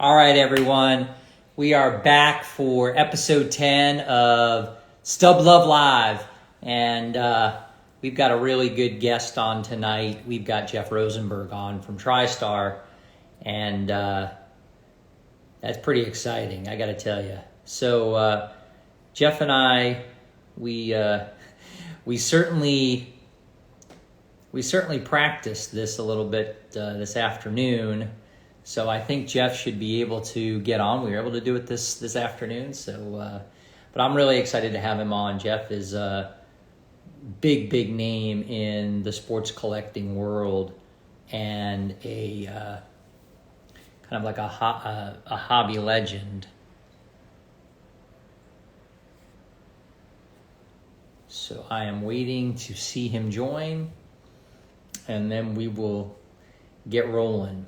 All right, everyone. We are back for episode 10 of Stub Luv Live. And we've got a really good guest on tonight. We've got Jeff Rosenberg on from Tristar. And that's pretty exciting, I got to tell you. So Jeff and I, we certainly practiced this a little bit this afternoon. So I think Jeff should be able to get on. We were able to do it this afternoon. So, but I'm really excited to have him on. Jeff is a big name in the sports collecting world and a kind of like a hobby legend. So I am waiting to see him join, and then we will get rolling.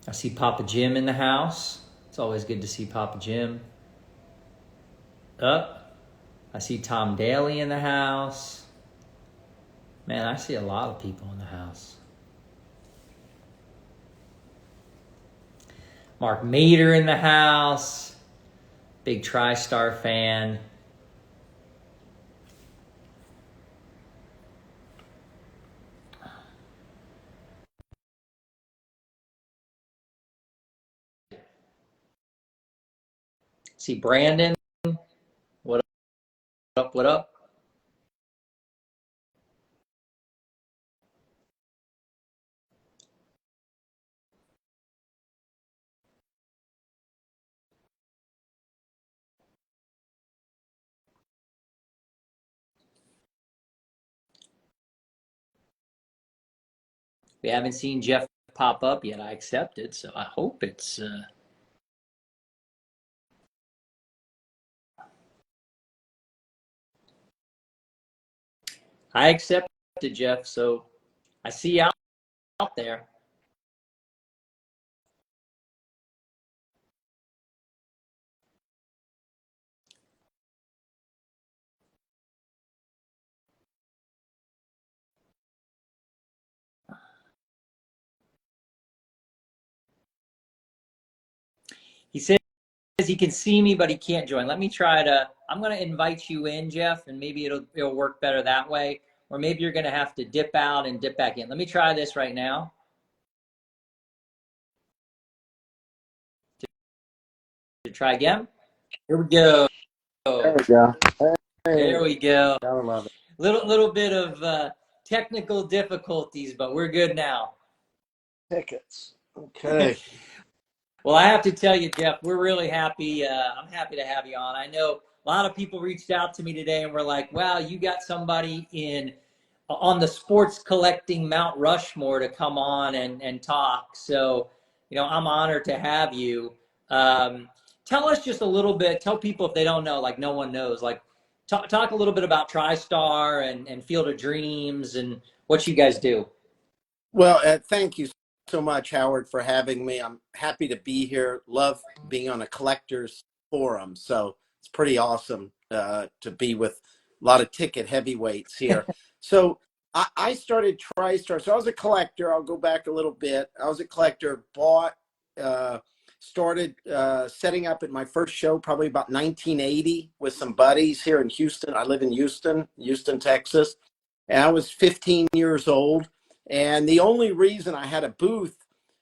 I see Papa Jim in the house. It's always good to see Papa Jim. I see Tom Daly in the house. Man, I see a lot of people in the house. Mark Mader in the house. Big Tristar fan. See Brandon. What up? What up? We haven't seen Jeff pop up yet. I accepted, so I hope it's I accepted, Jeff, so I see you out there. He says he can see me, but he can't join. Let me try to, I'm going to invite you in, Jeff, and maybe it'll work better that way. Or maybe you're going to have to dip out and dip back in. Let me try this right now. To try again. Here we go. There we go. Hey. There we go. I love it. Little bit of technical difficulties, but we're good now. Tickets. Okay. Well, I have to tell you, Jeff, we're really happy. I'm happy to have you on. I know a lot of people reached out to me today and were like, wow, you got somebody on the sports collecting Mount Rushmore to come on and talk. So, I'm honored to have you. Tell us just a little bit, tell people if they don't know, like no one knows, like talk a little bit about Tristar and Field of Dreams and what you guys do. Well, thank you so much, Howard, for having me. I'm happy to be here. Love being on a collector's forum. So it's pretty awesome to be with a lot of ticket heavyweights here. So I started Tristar. So I was a collector. I'll go back a little bit. I was a collector, started setting up at my first show probably about 1980 with some buddies here in Houston. I live in Houston, Texas. And I was 15 years old. And the only reason I had a booth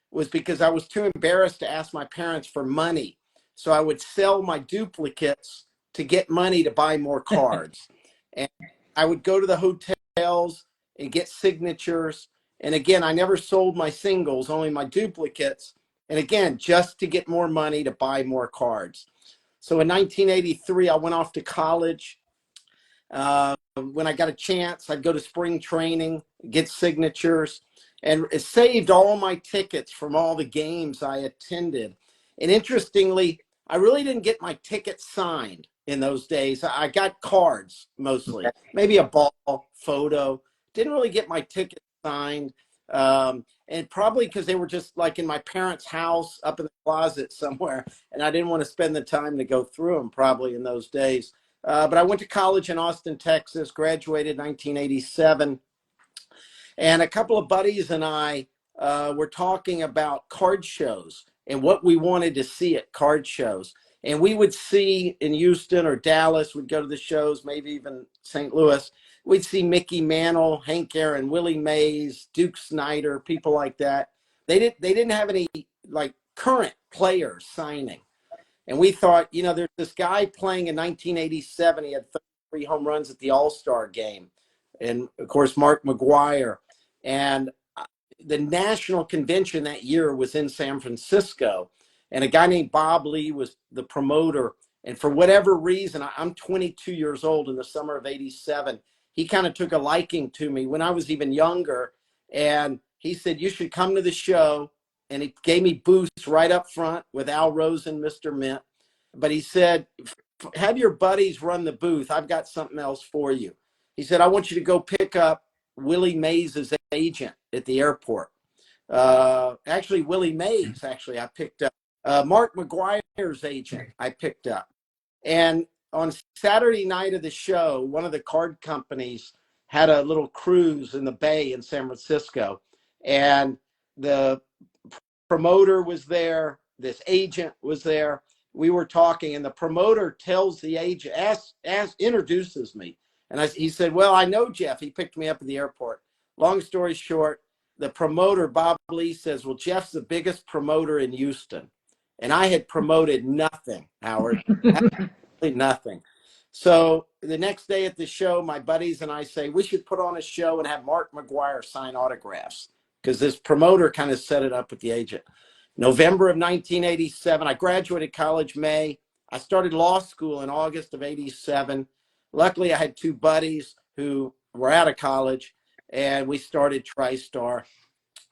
was because I was too embarrassed to ask my parents for money. So I would sell my duplicates to get money to buy more cards. And I would go to the hotels and get signatures. And again, I never sold my singles, only my duplicates. And again, just to get more money to buy more cards. So in 1983, I went off to college. When I got a chance, I'd go to spring training, get signatures, and it saved all my tickets from all the games I attended. And interestingly, I really didn't get my tickets signed in those days. I got cards mostly, maybe a ball photo. Didn't really get my tickets signed. And probably because they were just like in my parents' house up in the closet somewhere, and I didn't want to spend the time to go through them probably in those days. But I went to college in Austin, Texas, graduated 1987. And a couple of buddies and I were talking about card shows and what we wanted to see at card shows. And we would see in Houston or Dallas, we'd go to the shows, maybe even St. Louis. We'd see Mickey Mantle, Hank Aaron, Willie Mays, Duke Snyder, people like that. They didn't have any like current players signing. And we thought, you know, there's this guy playing in 1987. He had 33 home runs at the All-Star game. And, of course, Mark McGwire. And the national convention that year was in San Francisco. And a guy named Bob Lee was the promoter. And for whatever reason, I'm 22 years old in the summer of 87. He kind of took a liking to me when I was even younger. And he said, you should come to the show. And he gave me booths right up front with Al Rosen, Mr. Mint. But he said, have your buddies run the booth. I've got something else for you. He said, I want you to go pick up Willie Mays' agent at the airport. Actually, Willie Mays, I picked up. Mark McGwire's agent, I picked up. And on Saturday night of the show, one of the card companies had a little cruise in the bay in San Francisco. And the promoter was there. This agent was there. We were talking, and the promoter tells the agent, introduces me. And he said, well, I know Jeff. He picked me up at the airport. Long story short, the promoter, Bob Lee, says, well, Jeff's the biggest promoter in Houston. And I had promoted nothing, Howard. Absolutely nothing. So the next day at the show, my buddies and I say, we should put on a show and have Mark McGwire sign autographs, because this promoter kind of set it up with the agent. November of 1987, I graduated college May. I started law school in August of 87. Luckily, I had two buddies who were out of college, and we started Tristar.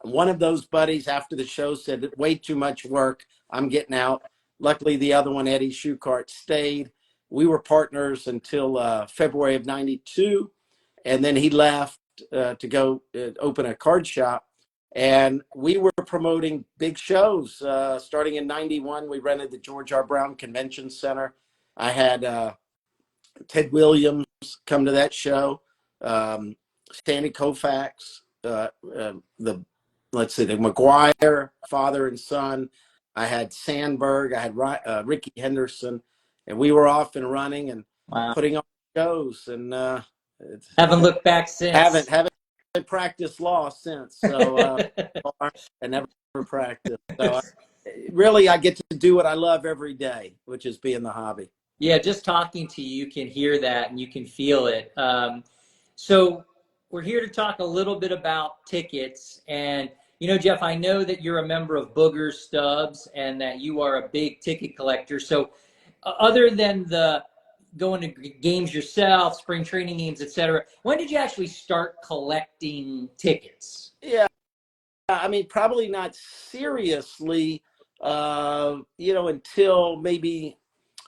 One of those buddies after the show said, way too much work, I'm getting out. Luckily, the other one, Eddie Shukart, stayed. We were partners until February of 92, and then he left to go open a card shop. And we were promoting big shows. Starting in 91, we rented the George R. Brown Convention Center. I had Ted Williams come to that show, Stanley Koufax, the McGwire, father and son. I had Sandberg. I had Rickey Henderson. And we were off and running and putting on shows. And haven't looked back since. Haven't practiced law since, so I never practiced. So really, I get to do what I love every day, which is being the hobby. Yeah, just talking to you, you can hear that and you can feel it. So we're here to talk a little bit about tickets. And, you know, Jeff, I know that you're a member of Booger's Stubs and that you are a big ticket collector. So other than the going to games yourself, spring training games, etc., when did you actually start collecting tickets? Yeah, I mean, probably not seriously, until maybe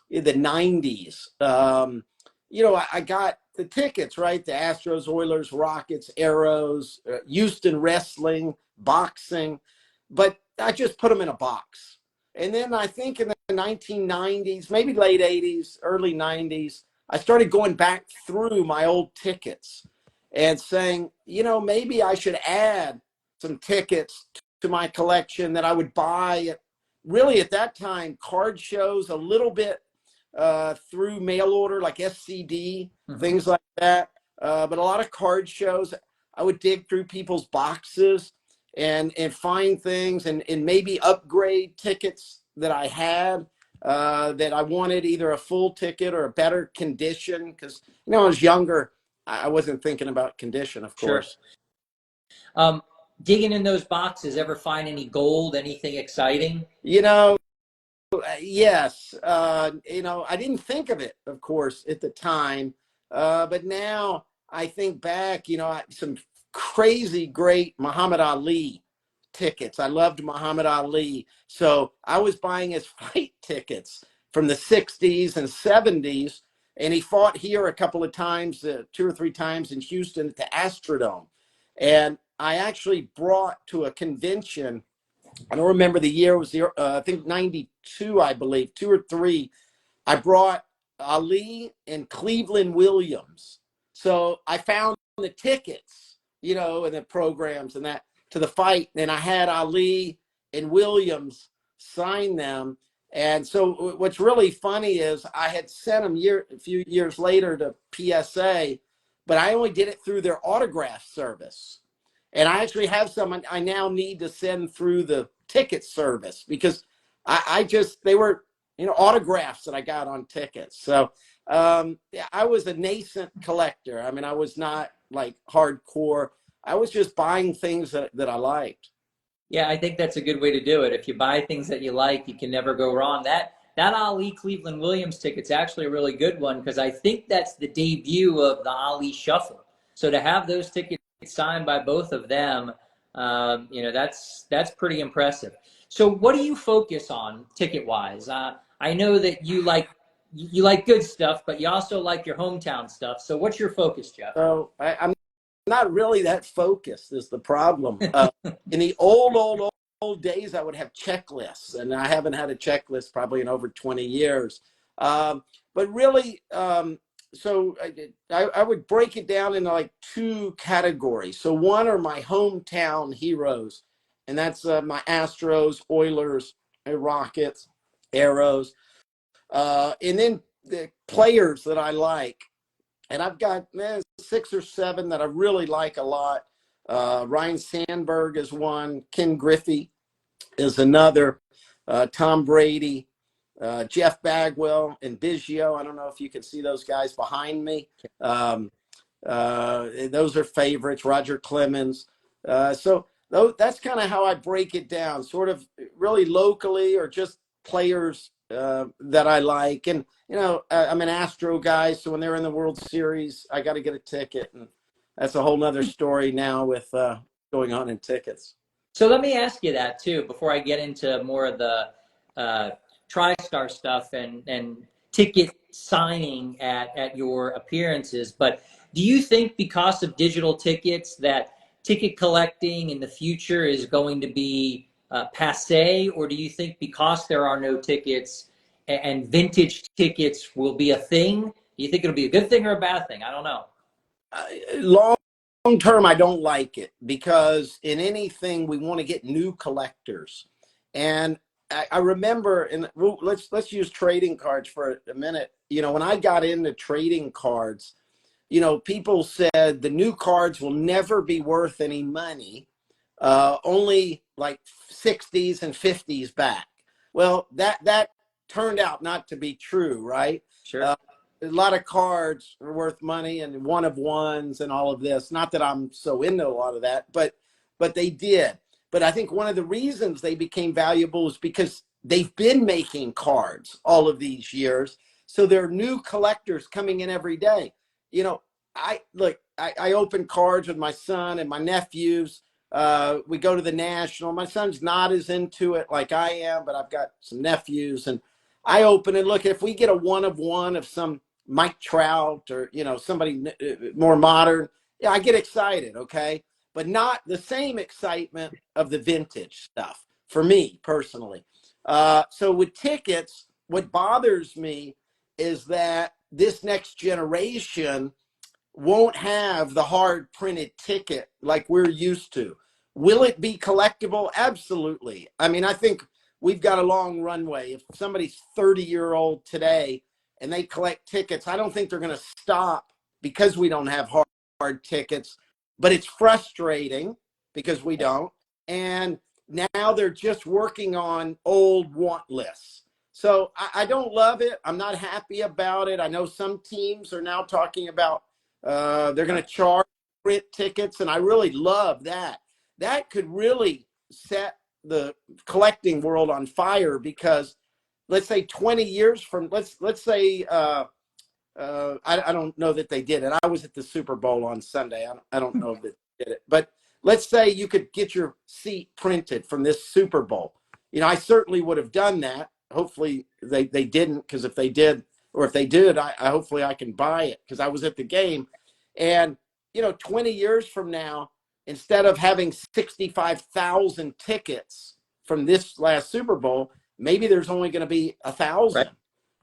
in the 90s. I got the tickets, right? The Astros, Oilers, Rockets, Arrows, Houston wrestling, boxing, but I just put them in a box. And then I think in the 1990s, maybe late 80s, early 90s, I started going back through my old tickets and saying, maybe I should add some tickets to my collection that I would buy really at that time, card shows, a little bit through mail order, like SCD, things like that. But a lot of card shows, I would dig through people's boxes and find things and maybe upgrade tickets that I had that I wanted, either a full ticket or a better condition. Because, I was younger. I wasn't thinking about condition, of course. Sure. Digging in those boxes, ever find any gold, anything exciting? Yes. I didn't think of it, of course, at the time. But now I think back, some crazy great Muhammad Ali tickets. I loved Muhammad Ali. So I was buying his fight tickets from the 60s and 70s. And he fought here a couple of times, 2 or 3 times in Houston at the Astrodome. And I actually brought to a convention, I don't remember the year, it was I think 92, I believe, 2 or 3. I brought Ali and Cleveland Williams. So I found the tickets, you know, and the programs and that to the fight. And I had Ali and Williams sign them. And so what's really funny is I had sent them a few years later to PSA, but I only did it through their autograph service. And I actually have some I now need to send through the ticket service because I just, they were, you know, autographs that I got on tickets. So yeah, I was a nascent collector. I mean, I was not like hardcore. I was just buying things that I liked. Yeah, I think that's a good way to do it. If you buy things that you like, you can never go wrong. That Ali Cleveland Williams ticket's actually a really good one because I think that's the debut of the Ali Shuffle. So to have those tickets signed by both of them, you know, that's pretty impressive. So what do you focus on ticket wise? I know that you like good stuff, but you also like your hometown stuff. So what's your focus, Jeff? So I'm not really that focused is the problem. In the old days, I would have checklists, and I haven't had a checklist probably in over 20 years. But really, so I would break it down into like two categories. So one are my hometown heroes, and that's my Astros, Oilers, Rockets, Arrows, and then the players that I like. And I've got 6 or 7 that I really like a lot. Ryan Sandberg is one. Ken Griffey is another. Tom Brady, Jeff Bagwell, and Biggio. I don't know if you can see those guys behind me. Those are favorites. Roger Clemens. So that's kind of how I break it down, sort of really locally or just players that I like. And, you know, I'm an Astro guy, so when they're in the World Series, I got to get a ticket. And that's a whole nother story now with going on in tickets. So let me ask you that too, before I get into more of the TriStar stuff and ticket signing at your appearances. But do you think because of digital tickets that ticket collecting in the future is going to be passe, or do you think because there are no tickets and vintage tickets will be a thing? Do you think it'll be a good thing or a bad thing? I don't know. Long term, I don't like it because in anything we want to get new collectors. And I remember, and let's use trading cards for a minute. You know, when I got into trading cards, you know, people said the new cards will never be worth any money, only like 60s and 50s back. Well, that turned out not to be true, right? Sure. A lot of cards are worth money and one of ones and all of this. Not that I'm so into a lot of that, but they did. But I think one of the reasons they became valuable is because they've been making cards all of these years. So there are new collectors coming in every day. You know, I open cards with my son and my nephews. We go to the National. My son's not as into it like I am, but I've got some nephews, and I open and look. If we get a one of one of some Mike Trout or, you know, somebody more modern, yeah, I get excited, okay? But not the same excitement of the vintage stuff for me personally. So with tickets, what bothers me is that this next generation won't have the hard printed ticket like we're used to. Will it be collectible? Absolutely. I mean, I think we've got a long runway. If somebody's 30-year-old today and they collect tickets, I don't think they're going to stop because we don't have hard tickets. But it's frustrating because we don't. And now they're just working on old want lists. So I don't love it. I'm not happy about it. I know some teams are now talking about they're going to charge print tickets, and I really love that. That could really set the collecting world on fire because let's say 20 years from let's say I don't know that they did it. I was at the Super Bowl on Sunday. I don't know if they did it, but let's say you could get your seat printed from this Super Bowl. You know, I certainly would have done that. Hopefully they didn't, because if they did, or if they did, I hopefully I can buy it because I was at the game. And, you know, 20 years from now, instead of having 65,000 tickets from this last Super Bowl, maybe there's only going to be 1,000. Right.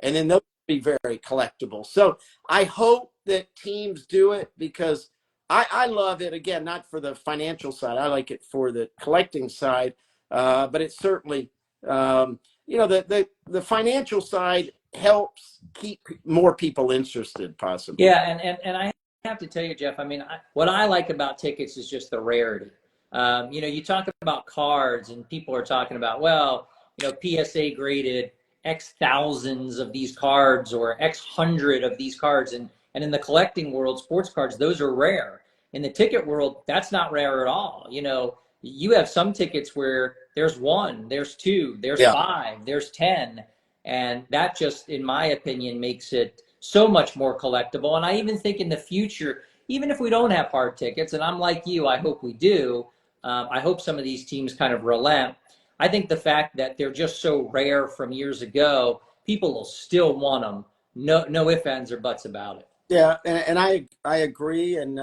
And then those be very collectible. So I hope that teams do it because I love it. Again, not for the financial side. I like it for the collecting side. But it certainly, the financial side helps keep more people interested, possibly. Yeah, and I have to tell you, Jeff, I mean, what I like about tickets is just the rarity. You talk about cards, and people are talking about, well, PSA graded X thousands of these cards or X hundred of these cards, and in the collecting world, sports cards, those are rare. In the ticket world, that's not rare at all. You have some tickets where there's one, there's two, there's Yeah. five, there's 10, and that just, in my opinion, makes it so much more collectible. And I even think in the future, even if we don't have hard tickets, and I'm like you, I hope we do. I hope some of these teams kind of relent. I think the fact that they're just so rare from years ago, people will still want them. No ifs, ands, or buts about it. Yeah, and I agree, and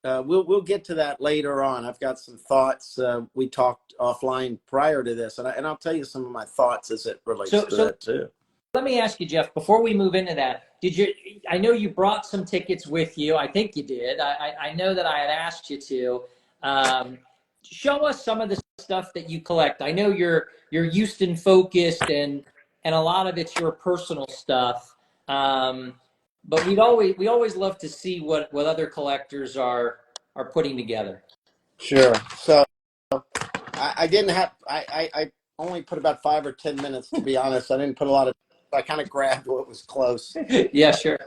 we'll get to that later on. I've got some thoughts. We talked offline prior to this, and I'll tell you some of my thoughts as it relates to that too. Let me ask you, Jeff, before we move into that, I know you brought some tickets with you. I think you did. I know that I had asked you to. Show us some of the stuff that you collect. I know you're Houston focused, and a lot of it's your personal stuff. But we always love to see what other collectors are putting together. Sure. So I didn't have I only put about 5 or 10 minutes, to be honest. I didn't put a lot of. I kind of grabbed what was close. Yeah, sure.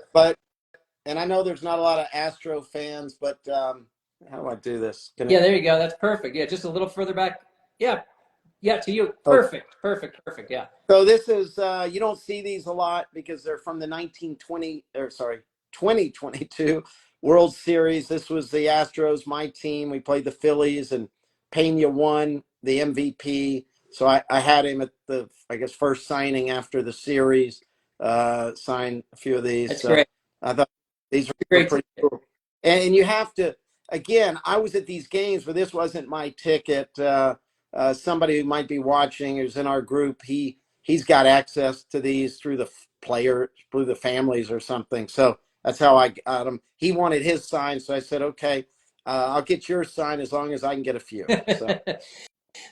And I know there's not a lot of Astro fans, but how do I do this? Yeah, there you go. That's perfect. Yeah, just a little further back. Yeah, to you. Perfect. Yeah. So this is you don't see these a lot because they're from the 2022 World Series. This was the Astros, my team. We played the Phillies, and Pena won the MVP. So I had him at the, I guess, first signing after the series. Sign a few of these. That's great. I thought these were Great pretty cool. And you have to, again, I was at these games, but this wasn't my ticket. Somebody who might be watching who's in our group, he's got access to these through the through the families or something. So that's how I got him. He wanted his sign, so I said, okay, I'll get your sign as long as I can get a few. So,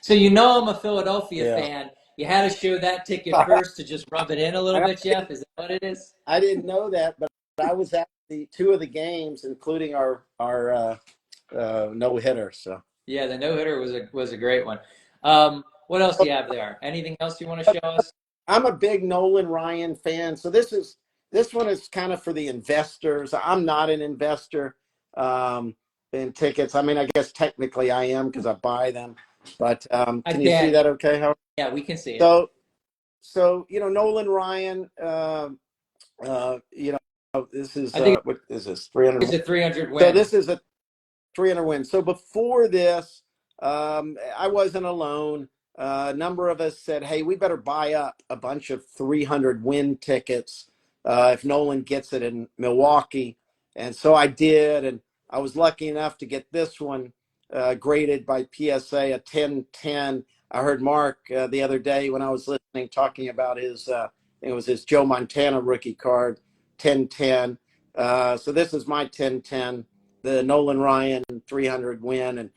so I'm a Philadelphia fan. You had to show that ticket first to just rub it in a little bit, Jeff. Is that what it is? I didn't know that, but I was at the 2 of the games, including our no hitter. So yeah, the no hitter was a great one. What else do you have there? Anything else you want to show us? I'm a big Nolan Ryan fan, so this one is kind of for the investors. I'm not an investor in tickets. I mean, I guess technically I am because I buy them. But can you see that okay, Howard? Yeah, we can see it. So Nolan Ryan, this is what is this, 300? It's a 300 win. So this is a 300 win. So before this, I wasn't alone. A number of us said, hey, we better buy up a bunch of 300 win tickets if Nolan gets it in Milwaukee. And so I did, and I was lucky enough to get this one graded by PSA, a 10-10. I heard Mark the other day when I was listening talking about his, I think it was his Joe Montana rookie card, 10-10. So this is my 10-10, the Nolan Ryan 300 win. And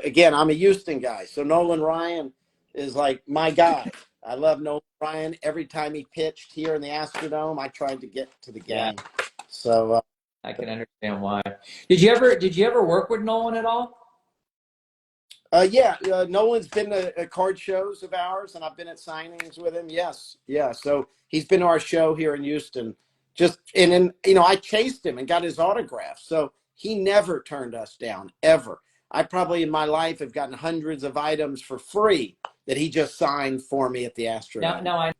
again, I'm a Houston guy, so Nolan Ryan is like my guy. I love Nolan Ryan. Every time he pitched here in the Astrodome, I tried to get to the game. Yeah. So I can understand why. Did you ever work with Nolan at all? Yeah, Nolan's been at card shows of ours, and I've been at signings with him. Yes, yeah. So he's been to our show here in Houston. I chased him and got his autograph. So he never turned us down, ever. I probably in my life have gotten hundreds of items for free that he just signed for me at the Astrodome. Now I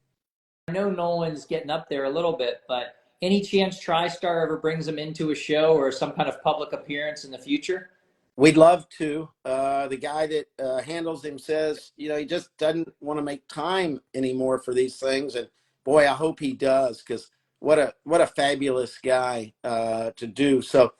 know Nolan's getting up there a little bit, but any chance Tristar ever brings him into a show or some kind of public appearance in the future? We'd love to. The guy that handles him says, he just doesn't want to make time anymore for these things. And boy, I hope he does, because what a fabulous guy to do. So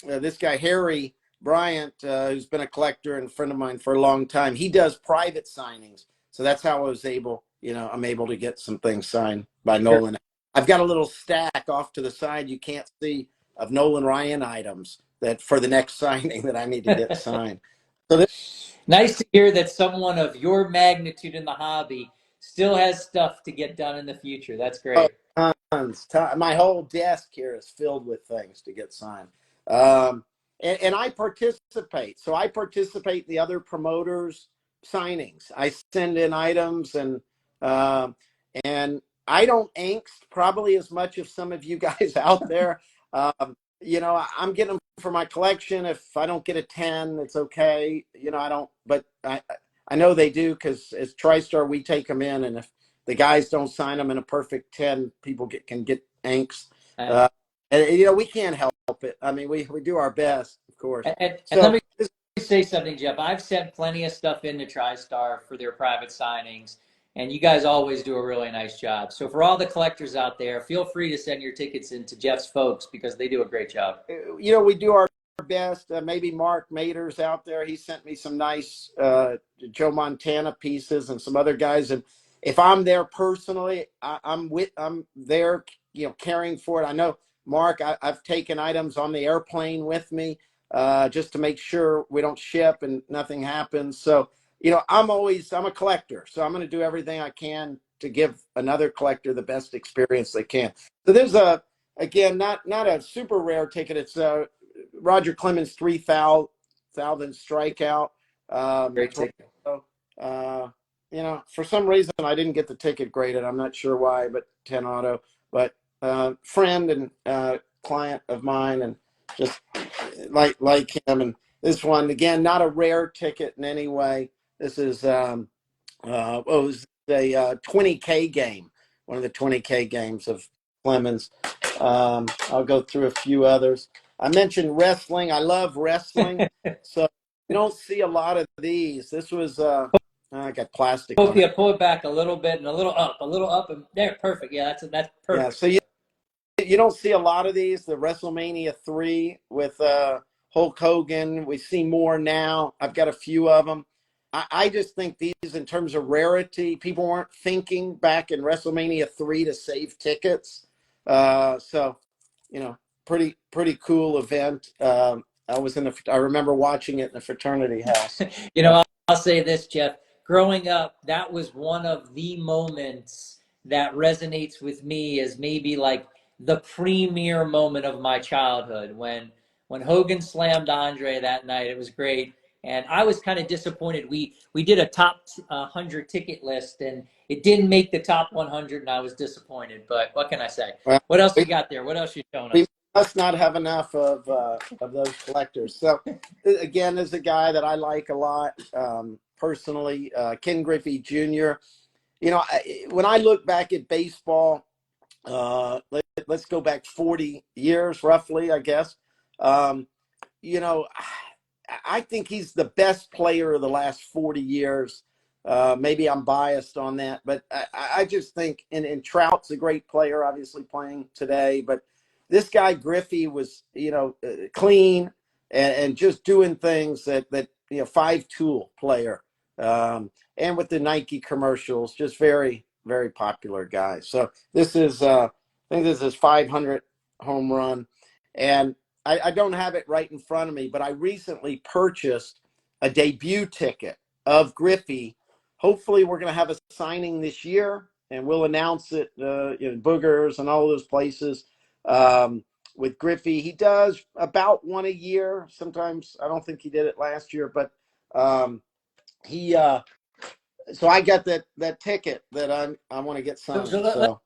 this guy, Harry Bryant, who's been a collector and a friend of mine for a long time, he does private signings. So that's how I was able, I'm able to get some things signed by Nolan. I've got a little stack off to the side you can't see of Nolan Ryan items that for the next signing that I need to get signed. So this, Nice to hear that someone of your magnitude in the hobby still has stuff to get done in the future. That's oh, great. my whole desk here is filled with things to get signed. Um, and I participate. So I participate in the other promoters' signings. I send in items um, and I don't angst probably as much as some of you guys out there. I'm getting them for my collection. If I don't get a 10, it's okay. I don't, but I know they do because as TriStar, we take them in. And if the guys don't sign them in a perfect 10, people can get angst. And, And we can't help it. I mean, we do our best, of course. and let So me say something, Jeff. I've sent plenty of stuff into TriStar for their private signings, and you guys always do a really nice job. So for all the collectors out there, feel free to send your tickets into Jeff's folks because they do a great job. we do our best. Maybe Mark Mader's out there. He sent me some nice Joe Montana pieces and some other guys. And if I'm there personally, I'm there, caring for it. I know, Mark, I've taken items on the airplane with me just to make sure we don't ship and nothing happens. So, I'm a collector. So I'm going to do everything I can to give another collector the best experience they can. So there's again, not a super rare ticket. It's Roger Clemens 3,000 strikeout. Great ticket. So, for some reason I didn't get the ticket graded. I'm not sure why, but 10 auto. But friend and client of mine, and just like him. And this one again, not a rare ticket in any way. This is it was a 20K game, one of the 20K games of Clemens. I'll go through a few others. I mentioned wrestling. I love wrestling. So you don't see a lot of these. This was I got plastic on it. Yeah, pull it back a little bit and a little up, and there, perfect. Yeah, that's perfect. Yeah, so you don't see a lot of these. The WrestleMania 3 with Hulk Hogan. We see more now. I've got a few of them. I just think these, in terms of rarity, people weren't thinking back in WrestleMania 3 to save tickets. So, pretty cool event. I remember watching it in a fraternity house. I'll say this, Jeff. Growing up, that was one of the moments that resonates with me as maybe like the premier moment of my childhood when Hogan slammed Andre that night. It was great. And I was kind of disappointed. We did a top 100 ticket list, and it didn't make the top 100, and I was disappointed. But what can I say? Well, What else you got there? What else you showing we us? must not have enough of those collectors. So again, there's a guy that I like a lot personally, Ken Griffey Jr. When I look back at baseball, let's go back 40 years roughly, I guess. You know, I think he's the best player of the last 40 years. Maybe I'm biased on that, but I just think, and Trout's a great player, obviously playing today, but this guy Griffey was, clean and just doing things that five-tool player. And with the Nike commercials, just very, very popular guy. So this is, I think this is 500 home run. And I don't have it right in front of me, but I recently purchased a debut ticket of Griffey. Hopefully we're going to have a signing this year, and we'll announce it in Boogers and all those places. With Griffey, he does about one a year. Sometimes I don't think he did it last year, but he so I got that ticket that I want to get signed. So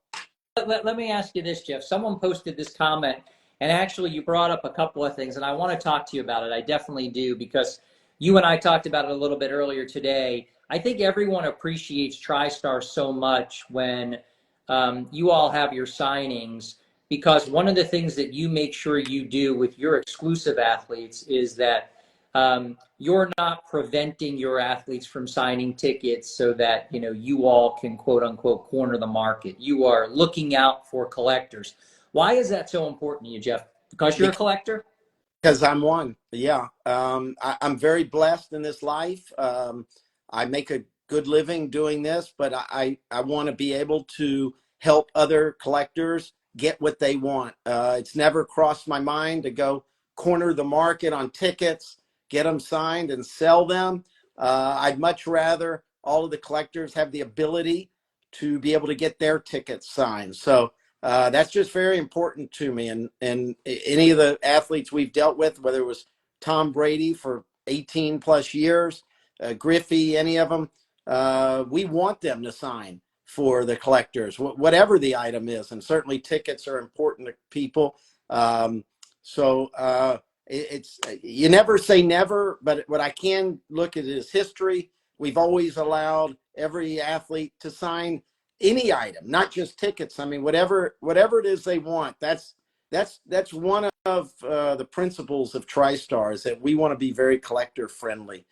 Let me ask you this, Jeff. Someone posted this comment, and actually you brought up a couple of things, and I want to talk to you about it. I definitely do, because you and I talked about it a little bit earlier today. I think everyone appreciates TriStar so much when you all have your signings, because one of the things that you make sure you do with your exclusive athletes is that you're not preventing your athletes from signing tickets so that you all can quote unquote corner the market. You are looking out for collectors. Why is that so important to you, Jeff? Because you're a collector? because I'm one. Yeah. I'm very blessed in this life. I make a good living doing this, but I want to be able to help other collectors get what they want. It's never crossed my mind to go corner the market on tickets, get them signed and sell them. I'd much rather all of the collectors have the ability to be able to get their tickets signed. So that's just very important to me. And any of the athletes we've dealt with, whether it was Tom Brady for 18 plus years, Griffey, any of them, we want them to sign for the collectors, whatever the item is. And certainly tickets are important to people. It's you never say never, but what I can look at is history. We've always allowed every athlete to sign any item, not just tickets. I mean, whatever it is they want. That's one of the principles of Tristar, is that we want to be very collector friendly,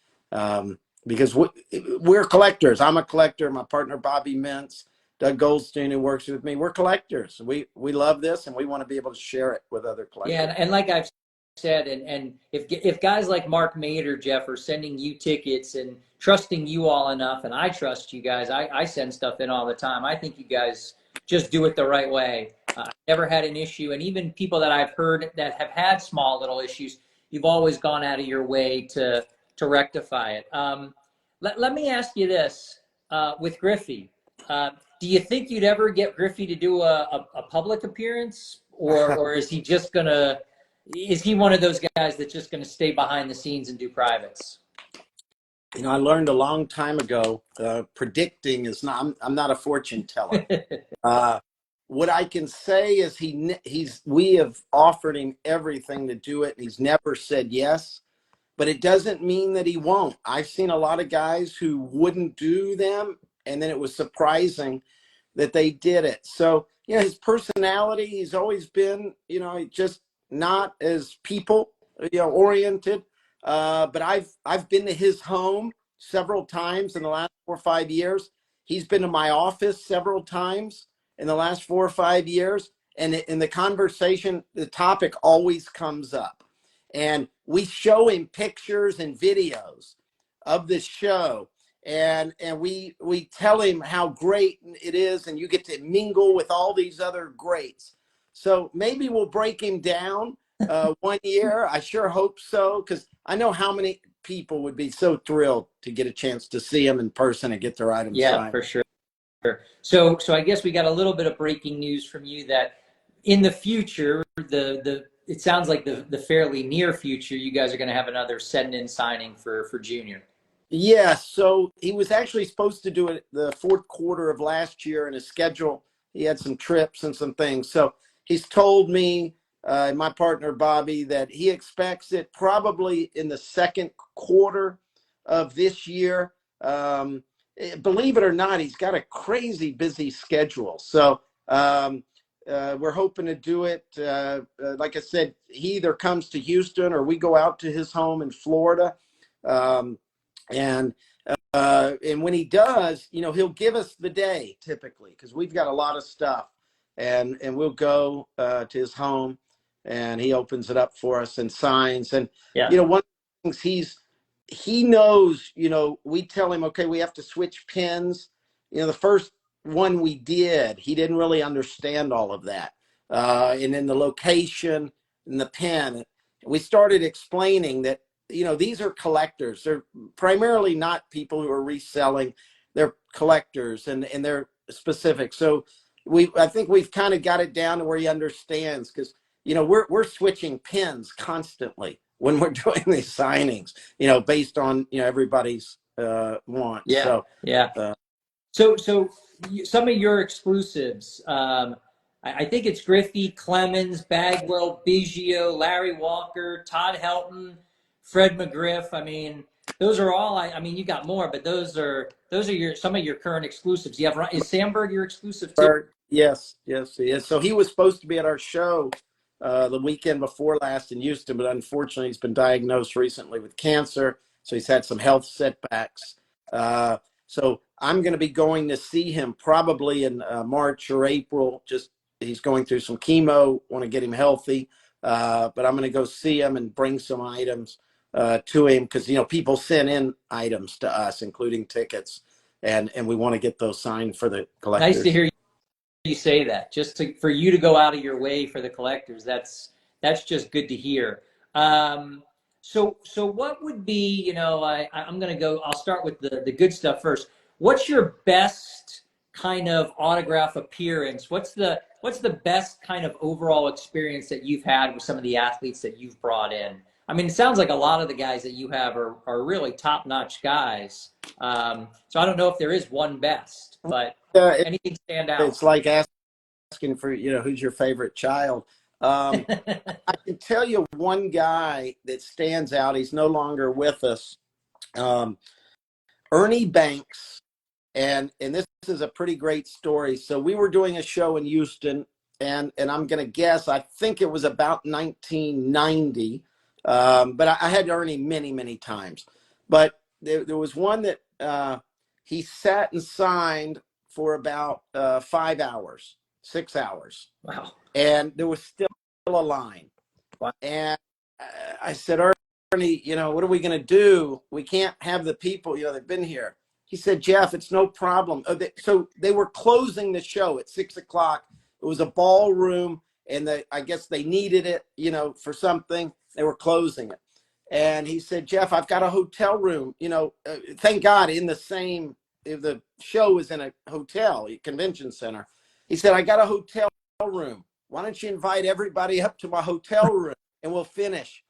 because we're collectors. I'm a collector. My partner Bobby Mintz, Doug Goldstein, who works with me, we're collectors. We love this, and we want to be able to share it with other collectors. Yeah, and like I've said, and if guys like Mark Mader, Jeff, are sending you tickets and trusting you all enough, and I trust you guys, I send stuff in all the time. I think you guys just do it the right way. I've never had an issue, and even people that I've heard that have had small little issues, you've always gone out of your way to rectify it. Let me ask you this, with Griffey. Do you think you'd ever get Griffey to do a public appearance, or is he just gonna? Is he one of those guys that's just going to stay behind the scenes and do privates? You know, I learned a long time ago, predicting is not, I'm not a fortune teller. What I can say is we have offered him everything to do it, and he's never said yes, but it doesn't mean that he won't. I've seen a lot of guys who wouldn't do them, and then it was surprising that they did it. So, you know, his personality, he's always been, you know, just not as people, you know, oriented. But I've been to his home several times in the last 4 or 5 years. He's been to my office several times in the last 4 or 5 years. And in the conversation, the topic always comes up. And we show him pictures and videos of the show. And we tell him how great it is, and you get to mingle with all these other greats. So maybe we'll break him down 1 year. I sure hope so, because I know how many people would be so thrilled to get a chance to see him in person and get their items signed. Yeah, for sure. So I guess we got a little bit of breaking news from you that in the future, it sounds like the fairly near future, you guys are going to have another send-in signing for Junior. Yeah, so he was actually supposed to do it the fourth quarter of last year. In his schedule, he had some trips and some things. So he's told me, and my partner Bobby, that he expects it probably in the second quarter of this year. Believe it or not, he's got a crazy busy schedule. So we're hoping to do it. Like I said, he either comes to Houston or we go out to his home in Florida. And when he does, you know, he'll give us the day typically, because we've got a lot of stuff, and we'll go to his home, and he opens it up for us and signs. And Yeah. you know, one of the things he knows, you know, we tell him, okay, we have to switch pins. You know, the first one we did, he didn't really understand all of that, and then the location and the pin. We started explaining that, you know, these are collectors. They're primarily not people who are reselling. They're collectors, and they're specific. So I think we've kind of got it down to where he understands, because, you know, we're switching pins constantly when we're doing these signings, you know, based on, you know, everybody's wants. Yeah. So, yeah. So some of your exclusives, I think it's Griffey, Clemens, Bagwell, Biggio, Larry Walker, Todd Helton, Fred McGriff. I mean, those are all. I mean, you got more, but those are some of your current exclusives. You have, is Sandberg your exclusive too? Yes, he is. So he was supposed to be at our show the weekend before last in Houston, but unfortunately he's been diagnosed recently with cancer, so he's had some health setbacks. So I'm going to be going to see him probably in March or April. Just he's going through some chemo, want to get him healthy, but I'm going to go see him and bring some items to him, because, you know, people send in items to us, including tickets, and we want to get those signed for the collectors. Nice to hear you say that. For you to go out of your way for the collectors, that's just good to hear. So what would be, I'm gonna go. I'll start with the good stuff first. What's your best kind of autograph appearance? What's the best kind of overall experience that you've had with some of the athletes that you've brought in? I mean, it sounds like a lot of the guys that you have are really top-notch guys. So I don't know if there is one best, but anything stand out? It's like asking for, who's your favorite child. I can tell you one guy that stands out. He's no longer with us. Ernie Banks. And this is a pretty great story. So we were doing a show in Houston, and I'm going to guess, I think it was about 1990. But I had Ernie many, many times. But there was one that he sat and signed for about 5 hours, 6 hours. Wow. And there was still a line. Wow. And I said, Ernie, what are we going to do? We can't have the people, they've been here. He said, Jeff, it's no problem. So they were closing the show at 6 o'clock. It was a ballroom, and I guess they needed it, for something. They were closing it. And he said, Jeff, I've got a hotel room, thank God the show was in a hotel, a convention center. He said, I got a hotel room. Why don't you invite everybody up to my hotel room and we'll finish?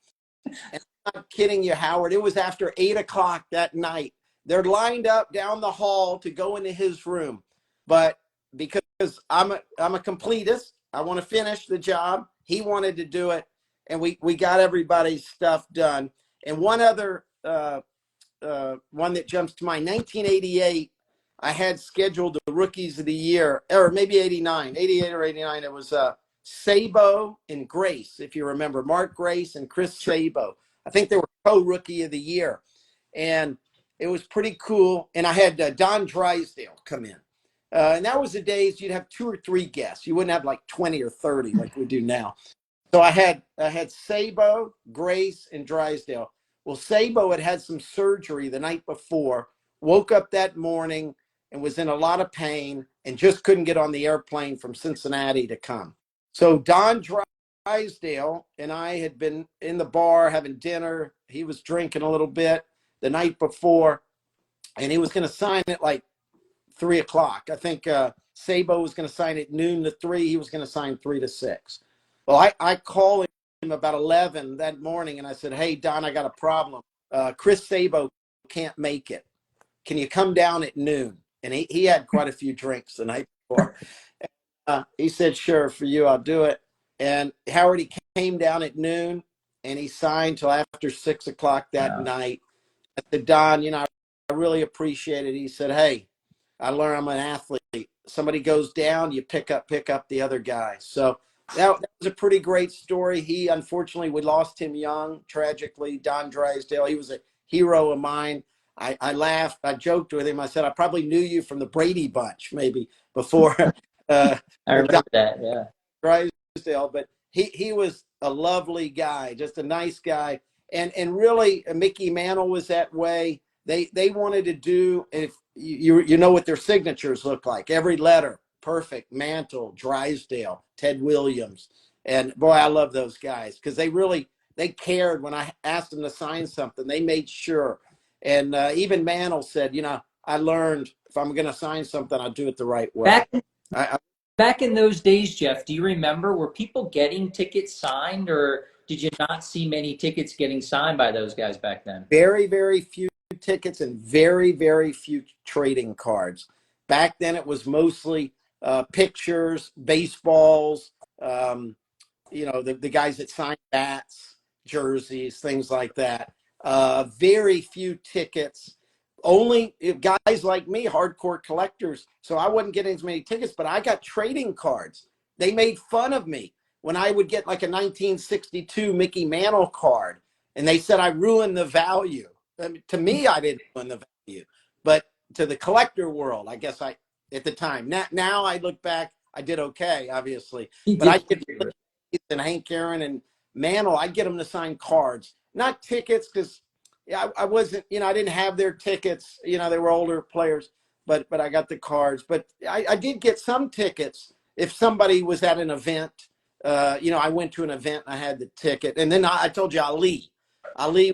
And I'm not kidding you, Howard. It was after 8 o'clock that night. They're lined up down the hall to go into his room. But because I'm a completist, I want to finish the job. He wanted to do it. And we got everybody's stuff done. And one other one that jumps to mind, 1988, I had scheduled the Rookies of the Year, or maybe 88 or 89. It was Sabo and Grace, if you remember. Mark Grace and Chris Sabo. I think they were co-Rookie of the Year. And it was pretty cool. And I had Don Drysdale come in. And that was the days you'd have 2 or 3 guests. You wouldn't have like 20 or 30 like we do now. So I had Sabo, Grace, and Drysdale. Well, Sabo had some surgery the night before, woke up that morning and was in a lot of pain and just couldn't get on the airplane from Cincinnati to come. So Don Drysdale and I had been in the bar having dinner. He was drinking a little bit the night before, and he was going to sign at like 3 o'clock. I think Sabo was going to sign at noon to 3. He was going to sign 3 to 6. Well, I called him about 11 that morning, and I said, hey, Don, I got a problem. Chris Sabo can't make it. Can you come down at noon? And he had quite a few drinks the night before. He said, sure, for you, I'll do it. And Howard, he came down at noon, and he signed till after 6 o'clock that night. I said, Don, I really appreciate it. He said, hey, I learned I'm an athlete. Somebody goes down, you pick up the other guy. So that was a pretty great story. Unfortunately, we lost him young, tragically, Don Drysdale. He was a hero of mine. I laughed. I joked with him. I said, I probably knew you from the Brady Bunch, maybe, before. I remember that, yeah. Drysdale, but he was a lovely guy, just a nice guy. And really, Mickey Mantle was that way. They wanted to do, if you know what their signatures look like, every letter, perfect. Mantle, Drysdale, Ted Williams. And boy, I love those guys because they cared when I asked them to sign something. They made sure. And even Mantle said, I learned if I'm going to sign something, I'll do it the right way. Back in those days, Jeff, do you remember, were people getting tickets signed, or did you not see many tickets getting signed by those guys back then? Very, very few tickets and very, very few trading cards. Back then, it was mostly pictures, baseballs, the guys that signed bats, jerseys, things like that. Very few tickets. Only guys like me, hardcore collectors. So I wasn't getting as many tickets, but I got trading cards. They made fun of me when I would get like a 1962 Mickey Mantle card, and they said I ruined the value. I mean, to me, I didn't ruin the value, but to the collector world, I guess at the time. Now I look back, I did okay, obviously. But I did, and Hank Aaron and Mantle, I'd get them to sign cards, not tickets, because I wasn't, I didn't have their tickets. They were older players, but I got the cards. But I did get some tickets, if somebody was at an event, I went to an event and I had the ticket, and then I told you Ali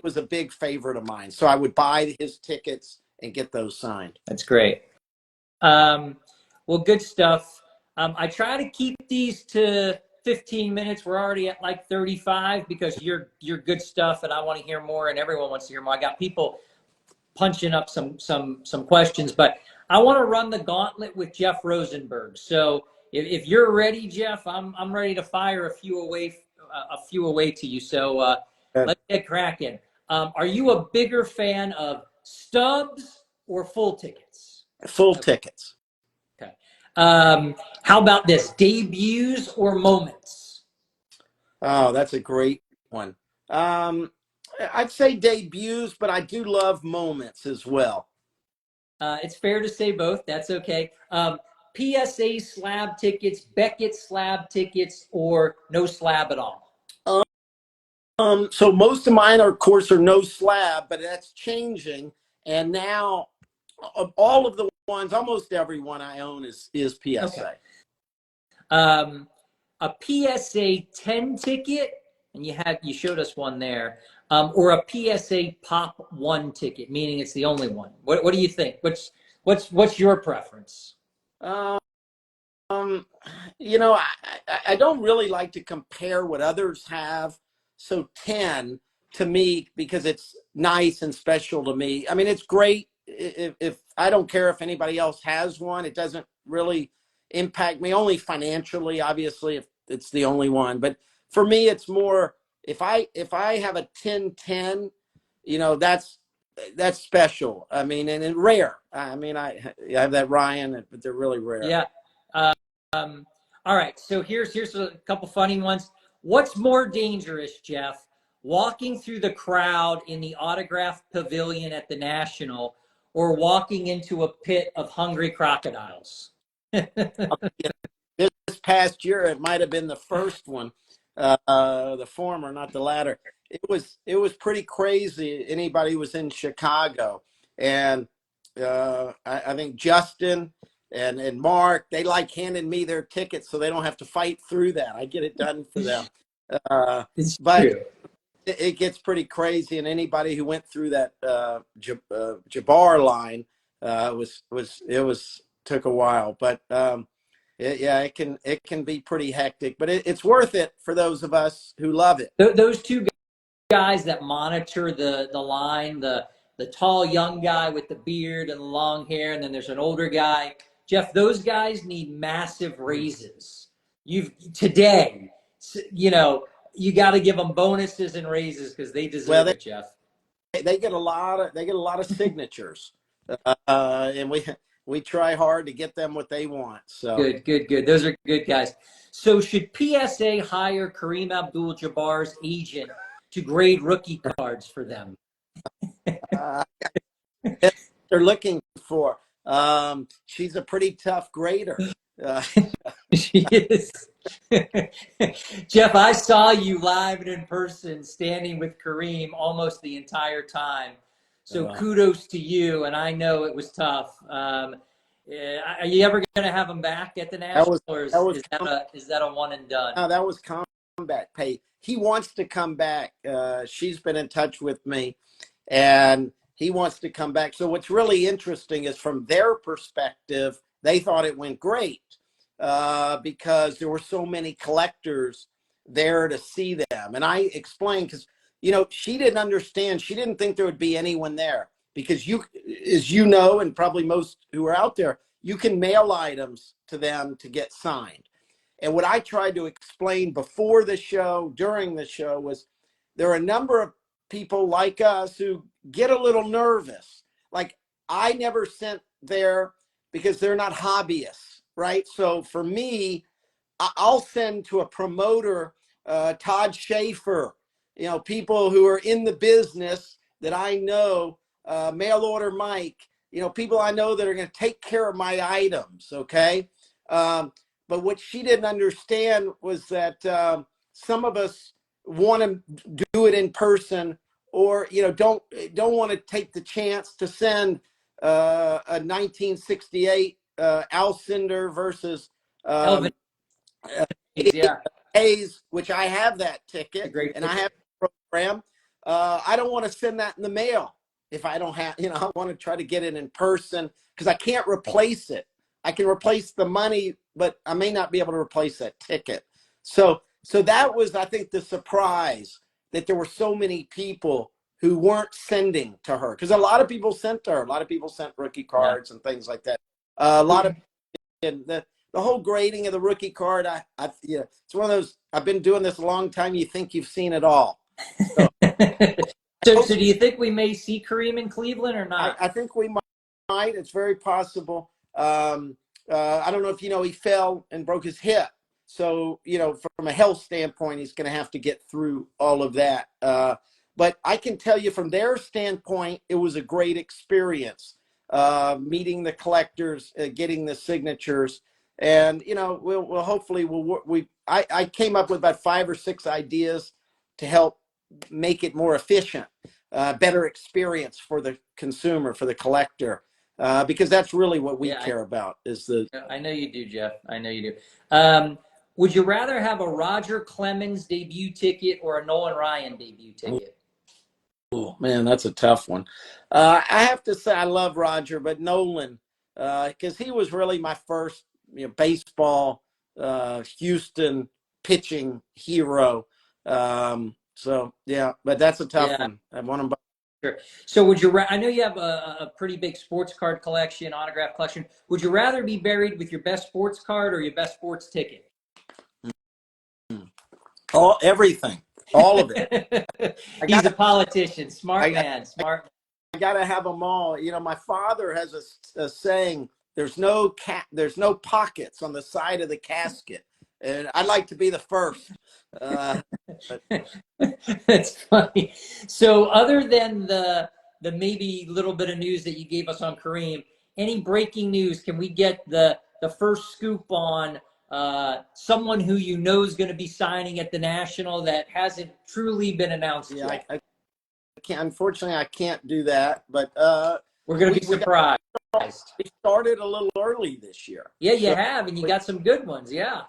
was a big favorite of mine, so I would buy his tickets and get those signed. That's great. Well, good stuff. I try to keep these to 15 minutes. We're already at like 35 because you're good stuff, and I want to hear more, and everyone wants to hear more. I got people punching up some questions, but I want to run the gauntlet with Jeff Rosenberg. So if you're ready, Jeff, I'm ready to fire a few away to you. So let's get cracking. Are you a bigger fan of stubs or full tickets? Full tickets. Okay. How about this? Debuts or moments? Oh, that's a great one. I'd say debuts, but I do love moments as well. It's fair to say both. That's okay. PSA slab tickets, Beckett slab tickets, or no slab at all? So most of mine, of course, are no slab, but that's changing. And now, of all of the ones, almost every one I own is PSA. Okay. A PSA 10 ticket, and you showed us one there, or a PSA Pop 1 ticket, meaning it's the only one. What do you think? What's your preference? I don't really like to compare what others have. So 10 to me, because it's nice and special to me. I mean, it's great. If I don't care if anybody else has one, it doesn't really impact me, only financially, obviously, if it's the only one. But for me, it's more, if I have a 1010, that's special. I mean, and rare. I mean, I have that Ryan, but they're really rare. Yeah. All right. So here's a couple funny ones. What's more dangerous, Jeff? Walking through the crowd in the autograph pavilion at the National, or walking into a pit of hungry crocodiles? This past year, it might have been the first one, the former, not the latter. It was pretty crazy. Anybody who was in Chicago, and I think Justin and Mark, they like handed me their tickets so they don't have to fight through that. I get it done for them. But true. It gets pretty crazy, and anybody who went through that Jabbar line took a while, but it can be pretty hectic, but it's worth it for those of us who love it. Those two guys that monitor the line, the tall young guy with the beard and the long hair, and then there's an older guy. Jeff, those guys need massive raises. Today, you got to give them bonuses and raises because they deserve it, Jeff. They get a lot of signatures, and we try hard to get them what they want. So good. Those are good guys. So should PSA hire Kareem Abdul-Jabbar's agent to grade rookie cards for them? They're looking for. She's a pretty tough grader. She is. Jeff, I saw you live and in person standing with Kareem almost the entire time. So kudos to you, and I know it was tough. Are you ever going to have him back at the National, or is that a one and done? No, that was combat pay. He wants to come back. She's been in touch with me, and he wants to come back. So what's really interesting is from their perspective, they thought it went great because there were so many collectors there to see them. And I explained, because, she didn't understand. She didn't think there would be anyone there because as you know, and probably most who are out there, you can mail items to them to get signed. And what I tried to explain before the show, during the show, was there are a number of people like us who get a little nervous. Like, I never sent there because they're not hobbyists, right? So for me, I'll send to a promoter, Todd Schaefer, people who are in the business that I know, mail order Mike, people I know that are going to take care of my items, okay? But what she didn't understand was that some of us want to do it in person, or don't want to take the chance to send a 1968 Alcindor versus Elvin Yeah, Hayes, which I have that it's a ticket great and I ticket. have the program. I don't want to send that in the mail if I don't have, I want to try to get it in person because I can't replace it. I can replace the money, but I may not be able to replace that ticket. So that was, I think, the surprise that there were so many people who weren't sending to her because a lot of people sent to her. A lot of people sent rookie Yeah. cards and things like that. A lot of and the whole grading of the rookie card, yeah, it's one of those. I've been doing this a long time. You think you've seen it all. So, So do you think we may see Kareem in Cleveland or not? I think we might. It's very possible. I don't know if he fell and broke his hip. So, from a health standpoint, he's going to have to get through all of that. But I can tell you from their standpoint, it was a great experience. Meeting the collectors, getting the signatures, and we'll hopefully I came up with about 5 or 6 ideas to help make it more efficient, better experience for the consumer, for the collector, because that's really what we care about. I know you do, Jeff. I know you do. Would you rather have a Roger Clemens debut ticket or a Nolan Ryan debut ticket? Oh man, that's a tough one. I have to say I love Roger, but Nolan, because he was really my first baseball Houston pitching hero. So yeah, but that's a tough one. I want him. Sure. So would you? I know you have a pretty big sports card collection, autograph collection. Would you rather be buried with your best sports card or your best sports ticket? Everything, all of it. He's a politician, smart man. I gotta have them all. My father has a saying: "There's no pockets on the side of the casket," and I'd like to be the first. That's funny. So, other than the maybe little bit of news that you gave us on Kareem, any breaking news? Can we get the first scoop on someone who is going to be signing at the National that hasn't truly been announced yet? I can't. Unfortunately, I can't do that. But we're going to be surprised. We started a little early this year. Yeah, you have, and you got some good ones. Yeah,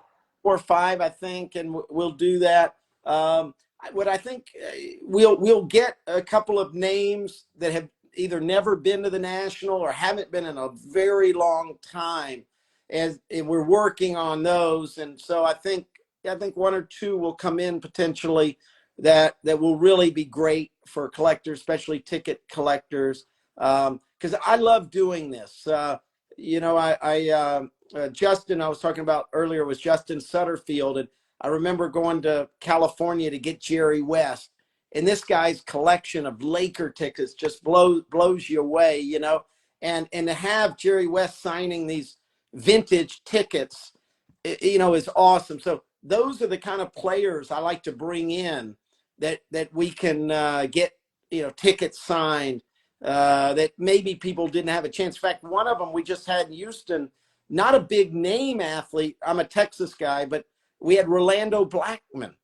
4 or 5, I think, and we'll do that. What I think we'll get a couple of names that have either never been to the National or haven't been in a very long time, and we're working on those. And so I think 1 or 2 will come in potentially that will really be great for collectors, especially ticket collectors, because I love doing this. Justin, I was talking about earlier, was Justin Sutterfield, and I remember going to California to get Jerry West, and this guy's collection of Laker tickets just blows you away, and to have Jerry West signing these vintage tickets, is awesome. So those are the kind of players I like to bring in that we can get tickets signed that maybe people didn't have a chance. In fact, one of them we just had in Houston, not a big name athlete. I'm a Texas guy, but we had Rolando Blackman.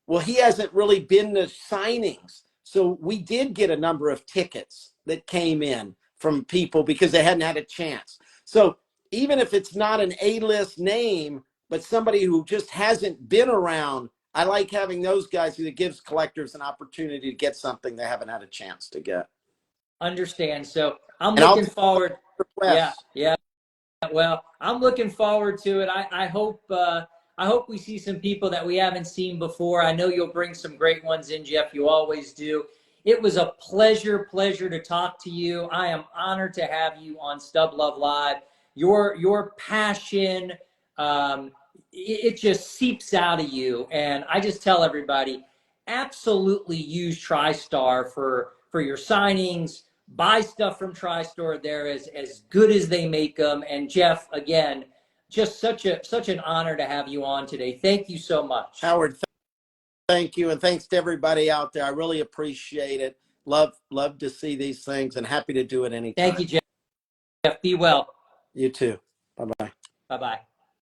Well, he hasn't really been to signings. So we did get a number of tickets that came in from people because they hadn't had a chance. So even if it's not an A-list name, but somebody who just hasn't been around, I like having those guys because it gives collectors an opportunity to get something they haven't had a chance to get. Understand. So I'm looking forward. Yeah. Well, I'm looking forward to it. I hope we see some people that we haven't seen before. I know you'll bring some great ones in, Jeff. You always do. It was a pleasure to talk to you. I am honored to have you on Stub Luv Live. Your passion, it just seeps out of you. And I just tell everybody, absolutely use Tristar for your signings. Buy stuff from Tristar. They're as good as they make them. And Jeff, again, just such an honor to have you on today. Thank you so much. Howard, thank you. And thanks to everybody out there. I really appreciate it. Love to see these things and happy to do it anytime. Thank you, Jeff. Be well. You too. Bye-bye. Bye-bye.